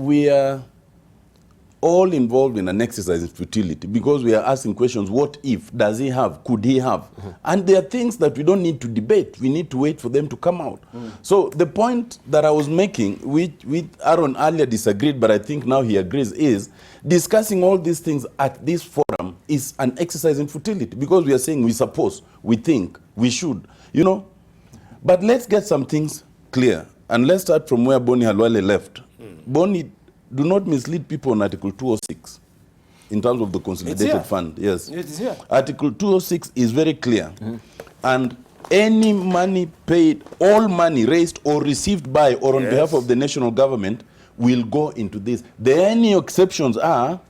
we are all involved in an exercise in futility because we are asking questions. What if? Does he have? Could he have? And there are things that we don't need to debate. We need to wait for them to come out. So the point that I was making, which Aaron earlier disagreed, but I think now he agrees, is discussing all these things at this forum is an exercise in futility because we are saying we suppose, we think, we should, you know. But let's get some things clear. And let's start from where Boni Halwale left. Boni, do not mislead people on Article 206 in terms of the consolidated fund. Yes. It's here. Article 206 is very clear. And any money paid, all money raised or received by or on behalf of the national government will go into this. The only exceptions are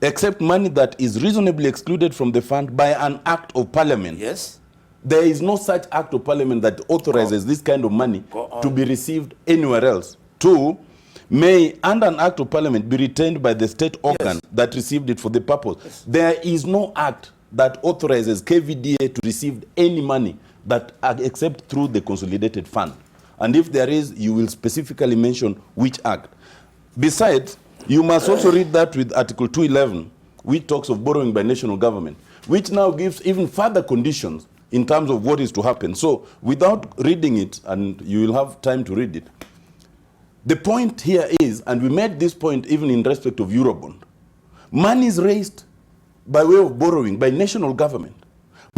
except money that is reasonably excluded from the fund by an act of parliament. Yes. There is no such act of parliament that authorizes this kind of money to be received anywhere else. 2, may, under an act of parliament, be retained by the state organ that received it for the purpose. There is no act that authorizes KVDA to receive any money that except through the consolidated fund. And if there is, you will specifically mention which act. Besides, you must also read that with Article 211, which talks of borrowing by national government, which now gives even further conditions in terms of what is to happen. So without reading it, and you will have time to read it, the point here is, and we made this point even in respect of Eurobond, monies raised by way of borrowing by national government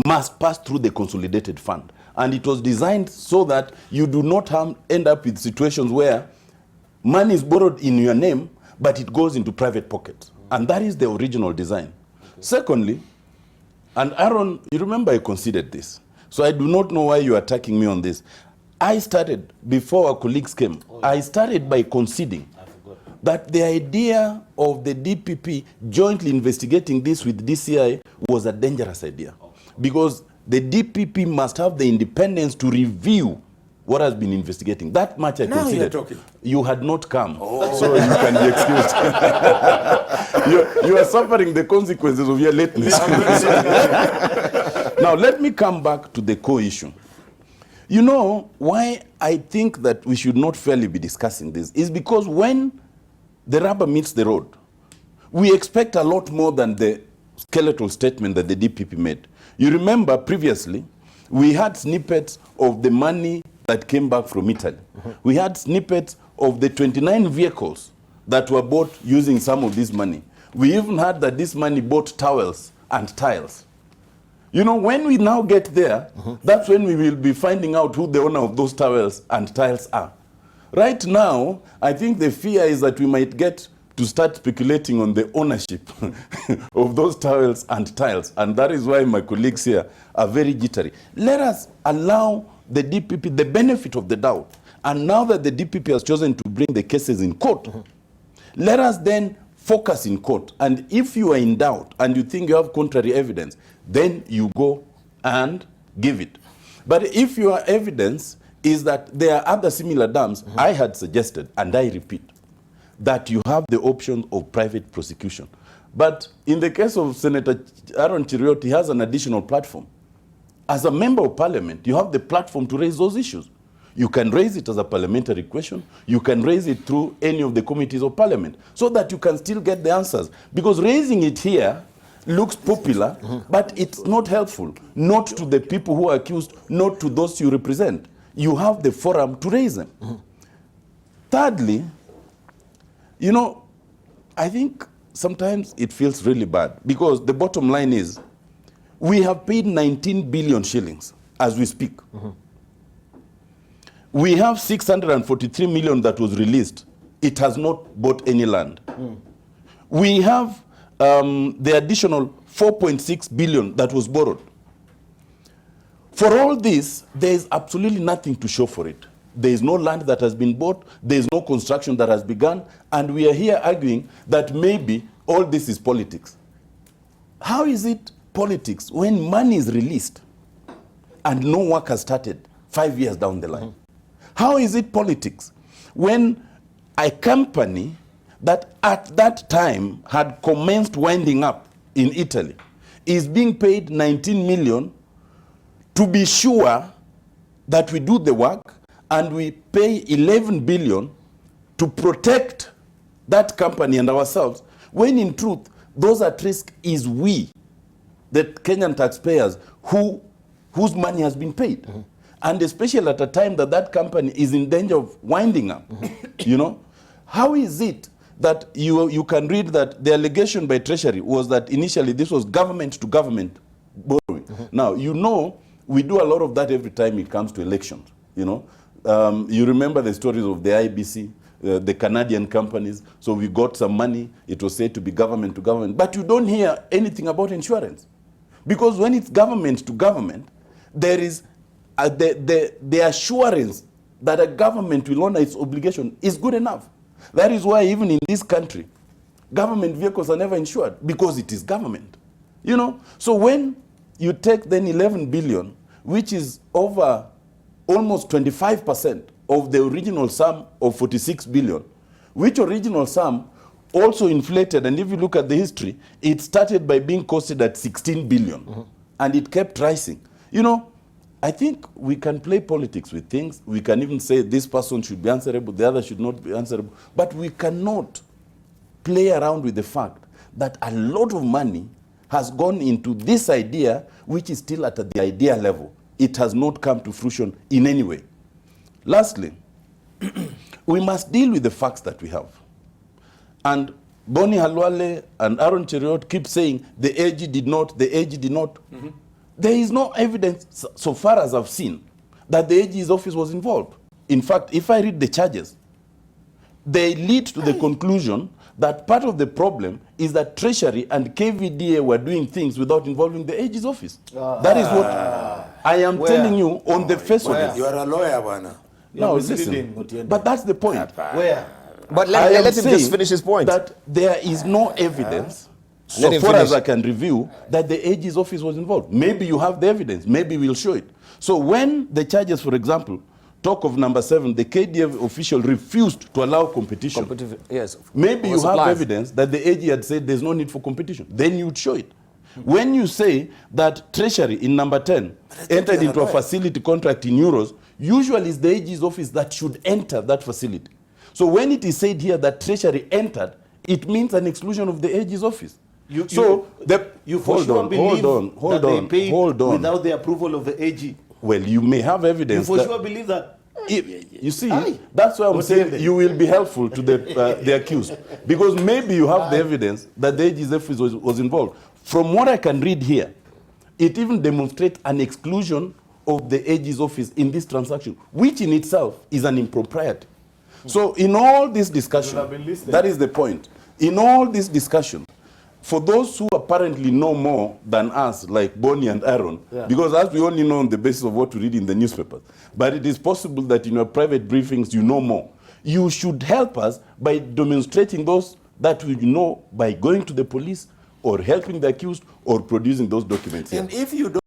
must pass through the consolidated fund. And it was designed so that you do not end up with situations where money is borrowed in your name, but it goes into private pockets. And that is the original design. Secondly, and Aaron, you remember I considered this. So I do not know why you are attacking me on this. I started, before our colleagues came, I started by conceding that the idea of the DPP jointly investigating this with DCI was a dangerous idea. Because the DPP must have the independence to review what has been investigating. That much I considered. You're talking. You had not come, so you can be excused. You are suffering the consequences of your lateness. Now, let me come back to the core issue. You know, why I think that we should not fairly be discussing this is because when the rubber meets the road, we expect a lot more than the skeletal statement that the DPP made. You remember previously, we had snippets of the money that came back from Italy. We had snippets of the 29 vehicles that were bought using some of this money. We even had that this money bought towels and tiles. You know, when we now get there, that's when we will be finding out who the owner of those towels and tiles are. Right now, I think the fear is that we might get to start speculating on the ownership of those towels and tiles. And that is why my colleagues here are very jittery. Let us allow the DPP the benefit of the doubt. And now that the DPP has chosen to bring the cases in court, let us then focus in court. And if you are in doubt and you think you have contrary evidence, then you go and give it. But if your evidence is that there are other similar dams, I had suggested, and I repeat, that you have the option of private prosecution. But in the case of Senator Aaron Chiriot, he has an additional platform. As a member of parliament, you have the platform to raise those issues. You can raise it as a parliamentary question. You can raise it through any of the committees of parliament so that you can still get the answers. Because raising it here looks popular, but it's not helpful. Not to the people who are accused, not to those you represent. You have the forum to raise them. Thirdly, you know, I think sometimes it feels really bad because the bottom line is we have paid 19 billion shillings as we speak. We have 643 million that was released. It has not bought any land. We have the additional 4.6 billion that was borrowed. For all this, there is absolutely nothing to show for it. There is no land that has been bought. There is no construction that has begun. And we are here arguing that maybe all this is politics. How is it politics when money is released and no work has started 5 years down the line? How is it politics when a company that at that time had commenced winding up in Italy is being paid 19 million to be sure that we do the work, and we pay 11 billion to protect that company and ourselves, when in truth, those at risk is we, the Kenyan taxpayers, whose money has been paid. And especially at a time that that company is in danger of winding up. You know, how is it that you can read that the allegation by Treasury was that initially this was government to government borrowing. Now, you know, we do a lot of that every time it comes to elections. You know, you remember the stories of the IBC, the Canadian companies. So we got some money. It was said to be government to government. But you don't hear anything about insurance. Because when it's government to government, there is the assurance that a government will honor its obligation is good enough. That is why even in this country, government vehicles are never insured, because it is government. You know, so when you take then 11 billion, which is over almost 25% of the original sum of 46 billion, which original sum also inflated, and if you look at the history, it started by being costed at 16 billion, and it kept rising. You know, I think we can play politics with things. We can even say this person should be answerable, the other should not be answerable. But we cannot play around with the fact that a lot of money has gone into this idea, which is still at the idea level. It has not come to fruition in any way. Lastly, we must deal with the facts that we have. And Boni Halwale and Aaron Cheriot keep saying the AG did not, the AG did not. There is no evidence, so far as I've seen, that the AG's office was involved. In fact, if I read the charges, they lead to the conclusion that part of the problem is that Treasury and KVDA were doing things without involving the AG's office. That is what I am telling you on the face of it. You are a lawyer, Bwana. No, listen, but that's the point. Where? But let him just finish his point. That there is no evidence, so far as I can review, that the AG's office was involved. Maybe you have the evidence. Maybe we'll show it. So when the charges, for example, talk of number 7, the KDF official refused to allow competition. Yes. Maybe you have evidence that the AG had said there's no need for competition. Then you'd show it. When you say that Treasury in number 10 entered into a facility contract in euros, usually it's the AG's office that should enter that facility. So when it is said here that Treasury entered, it means an exclusion of the AG's office. You hold on, without the approval of the AG. Well, you may have evidence. You for sure believe that. You see, that's why I'm saying you will be helpful to the accused. Because maybe you have the evidence that the AG's office was involved. From what I can read here, it even demonstrates an exclusion of the AG's office in this transaction, which in itself is an impropriety. So in all this discussion, that is the point. In all this discussion, for those who apparently know more than us, like Boni and Aaron, because as we only know on the basis of what we read in the newspapers, but it is possible that in your private briefings you know more. You should help us by demonstrating those that we know by going to the police or helping the accused or producing those documents here. And if you don't